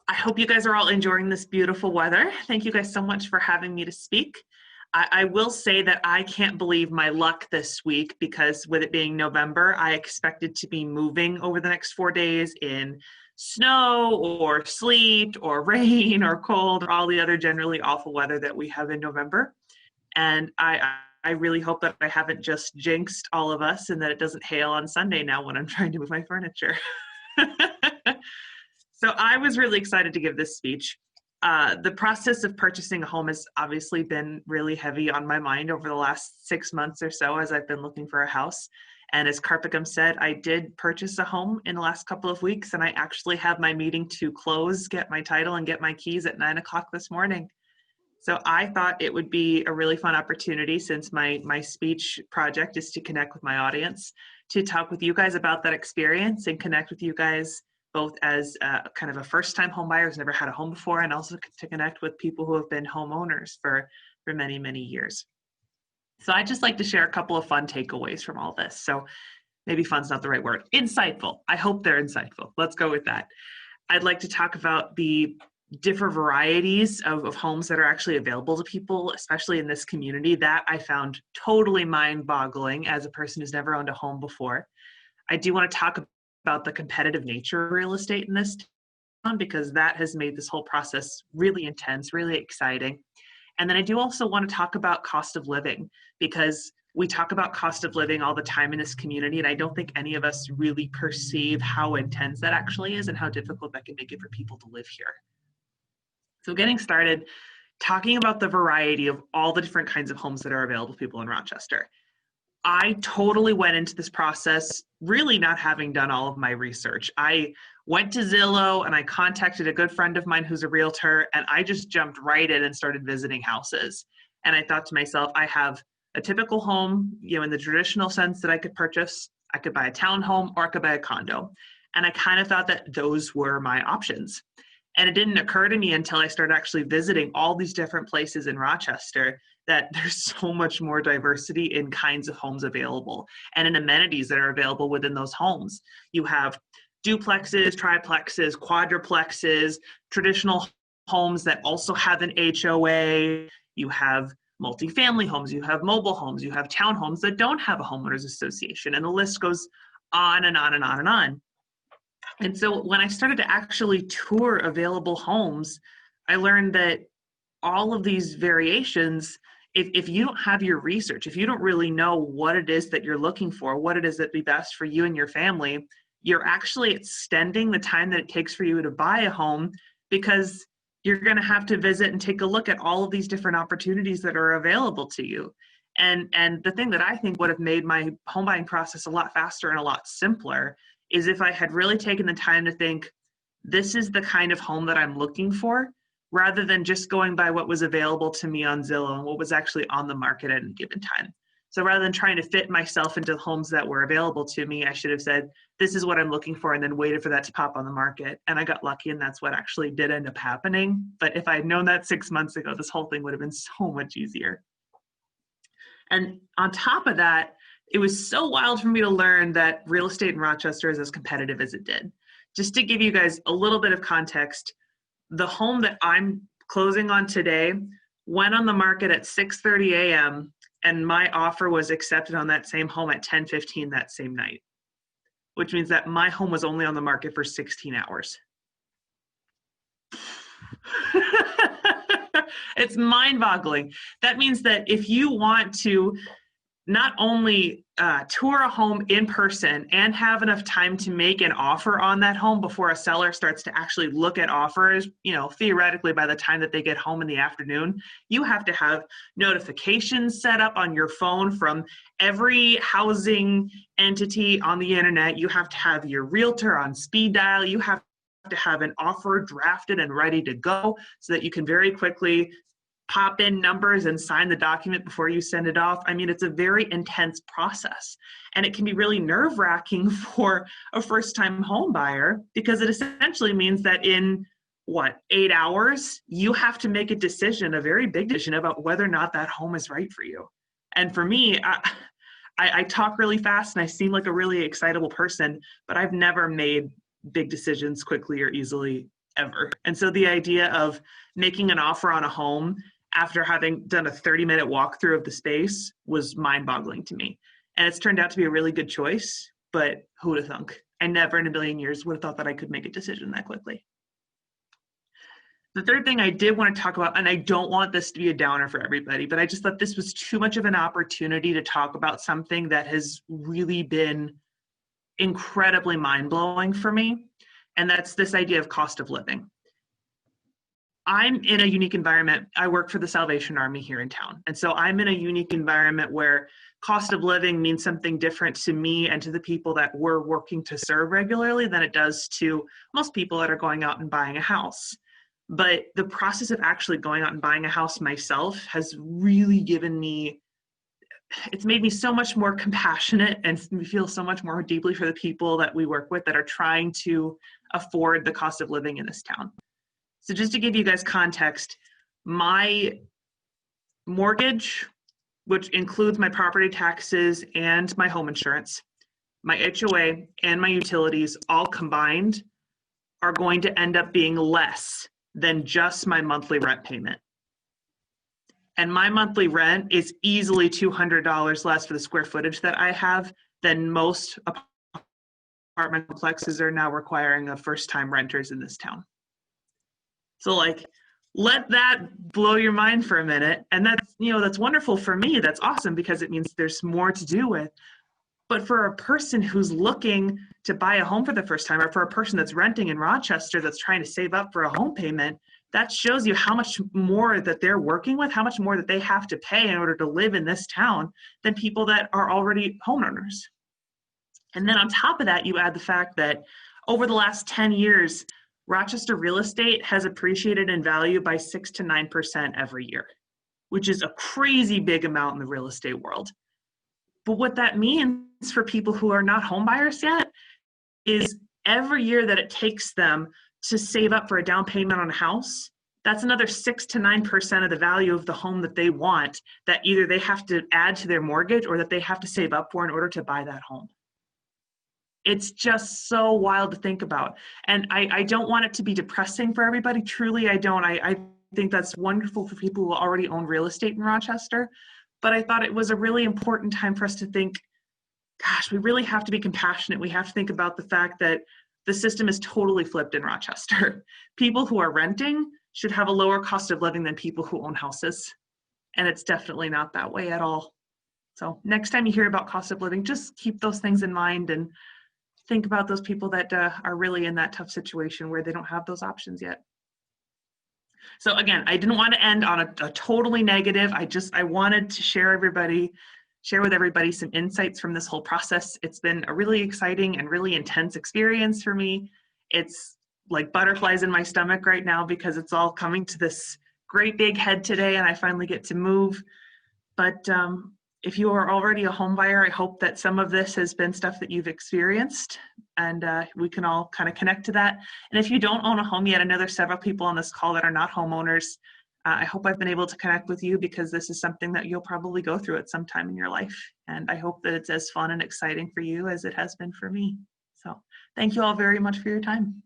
I hope you guys are all enjoying this beautiful weather. Thank you guys so much for having me to speak. I will say that I can't believe my luck this week because with it being November, I expected to be moving over the next 4 days in snow or sleet or rain or cold or all the other generally awful weather that we have in November. And I really hope that I haven't just jinxed all of us and that it doesn't hail on Sunday now when I'm trying to move my furniture. So I was really excited to give this speech. The process of purchasing a home has obviously been really heavy on my mind over the last 6 months or so as I've been looking for a house. And as Carpicum said, I did purchase a home in the last couple of weeks, and I actually have my meeting to close, get my title, and get my keys at 9 o'clock this morning. So I thought it would be a really fun opportunity, since my speech project is to connect with my audience, to talk with you guys about that experience and connect with you guys both as kind of a first-time home buyer who's never had a home before, and also to connect with people who have been homeowners for many, many years. So I'd just like to share a couple of fun takeaways from all this. So maybe fun's not the right word. Insightful. I hope they're insightful. Let's go with that. I'd like to talk about the different varieties of homes that are actually available to people, especially in this community. That I found totally mind-boggling as a person who's never owned a home before. I do want to talk about the competitive nature of real estate in this town, because that has made this whole process really intense, really exciting. And then I do also want to talk about cost of living, because we talk about cost of living all the time in this community, and I don't think any of us really perceive how intense that actually is and how difficult that can make it for people to live here. So getting started, talking about the variety of all the different kinds of homes that are available to people in Rochester. I totally went into this process really not having done all of my research. I went to Zillow and I contacted a good friend of mine who's a realtor, and I just jumped right in and started visiting houses. And I thought to myself, I have a typical home, in the traditional sense that I could purchase. I could buy a townhome or I could buy a condo. And I kind of thought that those were my options. And it didn't occur to me until I started actually visiting all these different places in Rochester that there's so much more diversity in kinds of homes available and in amenities that are available within those homes. You have duplexes, triplexes, quadruplexes, traditional homes that also have an HOA. You have multifamily homes, you have mobile homes, you have townhomes that don't have a homeowners association, and the list goes on and on and on and on. And so when I started to actually tour available homes, I learned that all of these variations, if you don't have your research, if you don't really know what it is that you're looking for, what it is that'd be best for you and your family, you're actually extending the time that it takes for you to buy a home, because you're going to have to visit and take a look at all of these different opportunities that are available to you. And the thing that I think would have made my home buying process a lot faster and a lot simpler is if I had really taken the time to think, this is the kind of home that I'm looking for, rather than just going by what was available to me on Zillow and what was actually on the market at a given time. So rather than trying to fit myself into homes that were available to me, I should have said, this is what I'm looking for, and then waited for that to pop on the market. And I got lucky, and that's what actually did end up happening. But if I had known that 6 months ago, this whole thing would have been so much easier. And on top of that, it was so wild for me to learn that real estate in Rochester is as competitive as it did. Just to give you guys a little bit of context, the home that I'm closing on today went on the market at 6:30 a.m. and my offer was accepted on that same home at 10:15 that same night, which means that my home was only on the market for 16 hours. It's mind-boggling. That means that if you want to not only tour a home in person and have enough time to make an offer on that home before a seller starts to actually look at offers, theoretically by the time that they get home in the afternoon, you have to have notifications set up on your phone from every housing entity on the internet. You have to have your realtor on speed dial. You have to have an offer drafted and ready to go so that you can very quickly pop in numbers and sign the document before you send it off. I mean, it's a very intense process, and it can be really nerve-wracking for a first-time home buyer, because it essentially means that in 8 hours, you have to make a decision, a very big decision about whether or not that home is right for you. And for me, I talk really fast and I seem like a really excitable person, but I've never made big decisions quickly or easily ever. And so the idea of making an offer on a home after having done a 30-minute walkthrough of the space was mind-boggling to me. And it's turned out to be a really good choice, but who would have thunk? I never in a million years would have thought that I could make a decision that quickly. The third thing I did want to talk about, and I don't want this to be a downer for everybody, but I just thought this was too much of an opportunity to talk about something that has really been incredibly mind-blowing for me, and that's this idea of cost of living. I'm in a unique environment. I work for the Salvation Army here in town. And so I'm in a unique environment where cost of living means something different to me and to the people that we're working to serve regularly than it does to most people that are going out and buying a house. But the process of actually going out and buying a house myself has really given me, it's made me so much more compassionate and feel so much more deeply for the people that we work with that are trying to afford the cost of living in this town. So just to give you guys context, my mortgage, which includes my property taxes and my home insurance, my HOA and my utilities all combined are going to end up being less than just my monthly rent payment. And my monthly rent is easily $200 less for the square footage that I have than most apartment complexes are now requiring of first-time renters in this town. So like, let that blow your mind for a minute. And that's, you know, that's wonderful for me. That's awesome because it means there's more to do with. But for a person who's looking to buy a home for the first time, or for a person that's renting in Rochester that's trying to save up for a home payment, that shows you how much more that they're working with, how much more that they have to pay in order to live in this town than people that are already homeowners. And then on top of that, you add the fact that over the last 10 years, Rochester real estate has appreciated in value by 6 to 9% every year, which is a crazy big amount in the real estate world. But what that means for people who are not home buyers yet is every year that it takes them to save up for a down payment on a house, that's another 6 to 9% of the value of the home that they want that either they have to add to their mortgage or that they have to save up for in order to buy that home. It's just so wild to think about. And I don't want it to be depressing for everybody. Truly, I don't. I think that's wonderful for people who already own real estate in Rochester. But I thought it was a really important time for us to think, gosh, we really have to be compassionate. We have to think about the fact that the system is totally flipped in Rochester. People who are renting should have a lower cost of living than people who own houses. And it's definitely not that way at all. So next time you hear about cost of living, just keep those things in mind and think about those people that are really in that tough situation where they don't have those options yet. So again, I didn't want to end on a totally negative. I wanted to share with everybody some insights from this whole process. It's been a really exciting and really intense experience for me. It's like butterflies in my stomach right now because it's all coming to this great big head today and I finally get to move. But if you are already a home buyer, I hope that some of this has been stuff that you've experienced and we can all kind of connect to that. And if you don't own a home yet, I know there's several people on this call that are not homeowners. I hope I've been able to connect with you because this is something that you'll probably go through at some time in your life. And I hope that it's as fun and exciting for you as it has been for me. So thank you all very much for your time.